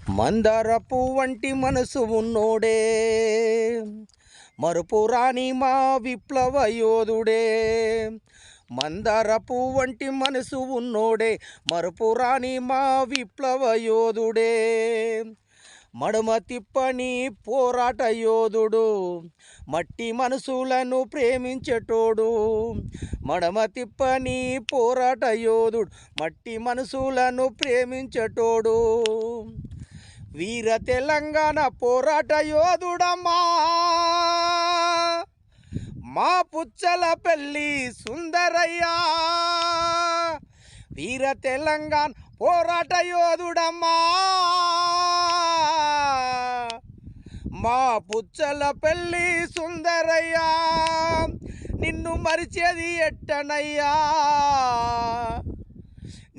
మందార పువ్వంటి మనసు ఉన్నోడే, మరుపురాని మా విప్లవ యోధుడే. మందార పువ్వంటి మనసు ఉన్నోడే, మరుపురాని మా విప్లవ యోధుడే. మడమ తిప్పని పోరాట యోధుడు, మట్టి మనసులను ప్రేమించేటోడు. మడమ తిప్పని పోరాట యోధుడు, మట్టి మనసులను ప్రేమించేటోడు. వీర తెలంగాణ పోరాట యోధుడమ్మా, మా పుచ్చలపల్లి సుందరయ్యా. వీర తెలంగాణ పోరాట యోధుడమ్మా, మా పుచ్చలపల్లి సుందరయ్యా. నిన్ను మరిచేది ఎట్టనయ్యా,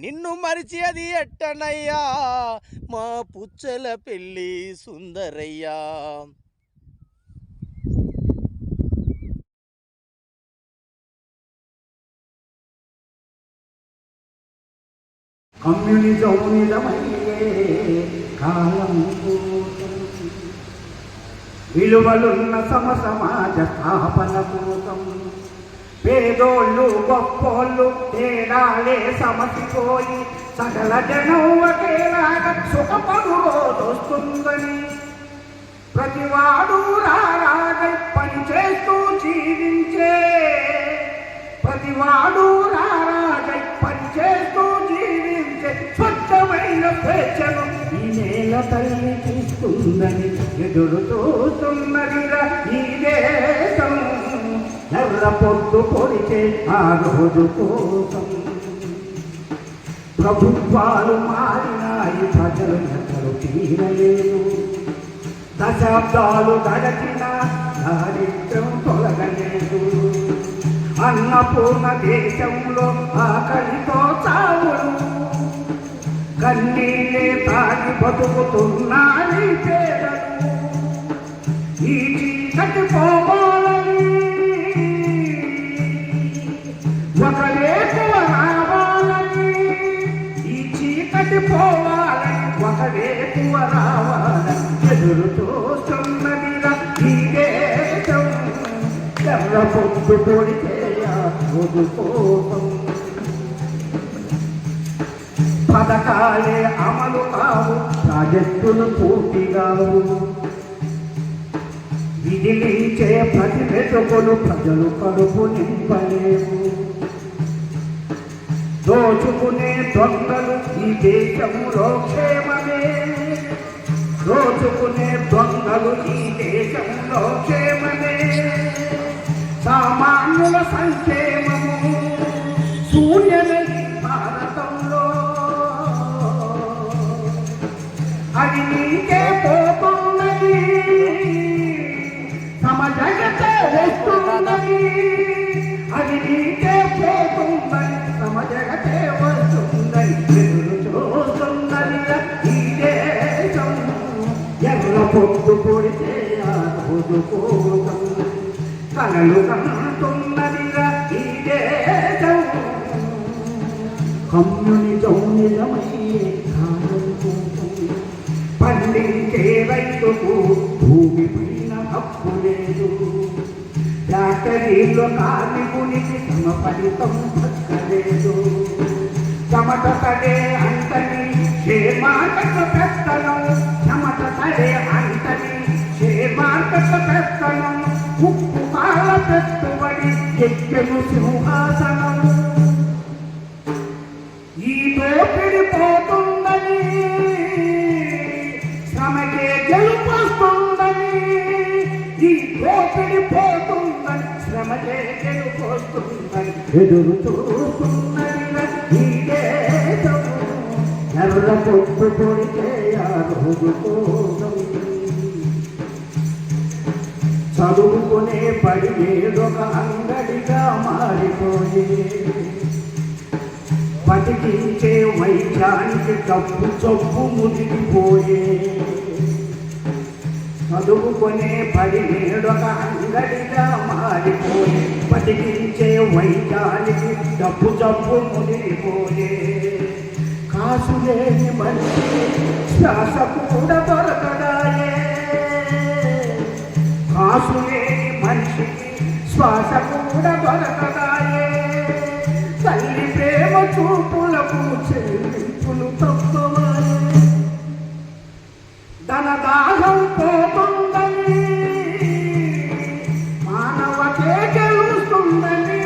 నిన్ను మరిచేది ఎట్టనయ్యా, మా పుచ్చలపల్లి సుందరయ్యా. కమ్యూనిజం నిజమయ్యే కాలం విలువలున్న సమాజ స్థాపన కోసం పేదోళ్ళు గొప్పోళ్ళు తేడాలే సమసిపోయి సకల జనం ఒకేలాగా సుఖపడు రోజొస్తుందని ప్రతివాడు రారాగై పని చేస్తూ జీవించే, ప్రతివాడు రారాగై పని చేస్తూ జీవించే స్వచ్ఛమైన స్వేచ్ఛను ఈ నేల తల్లి తీసుకుందని ఎదురు చూస్తున్నదిరా ఈ దేశం. ఎర్ర పొద్దు పొడిచే ఆ రోజు కోసం ప్రభుత్వాలు మారినాయి, ప్రజలు ఎక్కడు తీరలేదు. దశాబ్దాలు గడచిన దారిద్ర్యం తొలగలేదు. అన్నపూర్ణ దేశంలో ఆకలితో చావులు, కన్నీళ్ళే తాగి బతుకుతున్నాయి పేదలు. ఈ చీకటి పోవాలని ఒకరేకువ రావాలని, ఈ చీకటి పోవాలని ఒకరేకువ రావాలని ఎదురు చూస్తున్నదిరా ఈ దేశం. ఎర్ర పొద్దు పొడితే రోజు కోసం పథకాలే అమలు కావు, ప్రాజెక్టులు పూర్తి కావు. విధిలించే ప్రతి వెతుకులు ప్రజలు కడుపు నింపలేవు. దోచుకునే దొంగలు ఈ దేశంలో క్షేమమే, దోచుకునే దొంగలు ఈ దేశంలో క్షేమమే. సామాన్యుల సంక్షేమము శూన్యమే భారతంలో, అది నీకే పోతున్నది, సమజగతే వస్తున్నది. అది నీకే పోతుందని సమజగతే వస్తుందని ఎదురు చూస్తున్నది ఈ దేశం. ఎర్ర పొద్దు పొడితే ఆ రోజు కోసం కలలు కంటున్నదిగా ఈ దేశం. కమ్యూనిజం నిజమయ్యే కాలం కోసం పండించే రైతుకు భూమి పైన హక్కు లేదు. ఫ్యాక్టరీలో కార్మికునికి తమ ఫలితం దక్కలేదు. చెమట తడే అంతని షేర్ మార్కెట్ పెత్తనం, చెమట తడే అంతని షేర్ మార్కెట్ పెత్తనం. ఉప్పు కాల పెట్టుబడి ఎక్కెను సింహాసనం. ఈ దోపిడి పోతుందని శ్రమకే గెలుపొస్తుందని, ఈ దోపిడి పోతుందని శ్రమకే గెలుపొస్తుందని ఎదురు చూస్తున్నది ఈ దేశం. ఎర్ర పొద్దు పొడితే ఆ రోజు కోసం చదువుకునే పడి ఏదొక అంగడిగా మారిపోయే, బతికించే వైద్యానికి డబ్బు చొప్పు ముదిరిపోయే. చదువుకునే పడి ఏదొక అంగడిగా మారిపోయే, బతికించే వైద్యానికి డబ్బు చొప్పు ముదిరిపోయే. కాసులేని మనిషి శ్వాస కూడా దొరకదాయే కాసు లేని మనిషికి శ్వాస కూడా దొరకదాయే తల్లి ప్రేమ చూపులకు చెల్లింపులు తప్పవాయే ధన దాహం పోతుందని మానవతే గెలుస్తుందని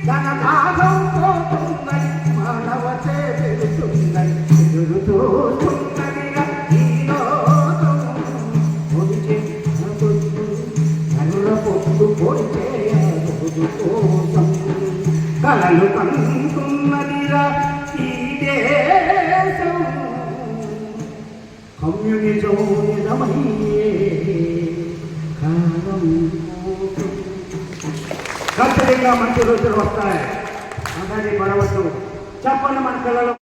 ధన దాహం పోతుందని మానవతే గెలుస్తుందని ఎదురుతూస్తున్నది ఈ లోకం పొడిచే కనుల పొట్టు పొడిచే రోజు కోసం కలలు కంటున్నదిరా ఈ దేశం కమ్యూనిజం నిజమయ్యే కాలం ఖచ్చితంగా మంచి రోజులు వస్తాయి అలాగే పడవద్దు చెప్పండి మన పిల్లలు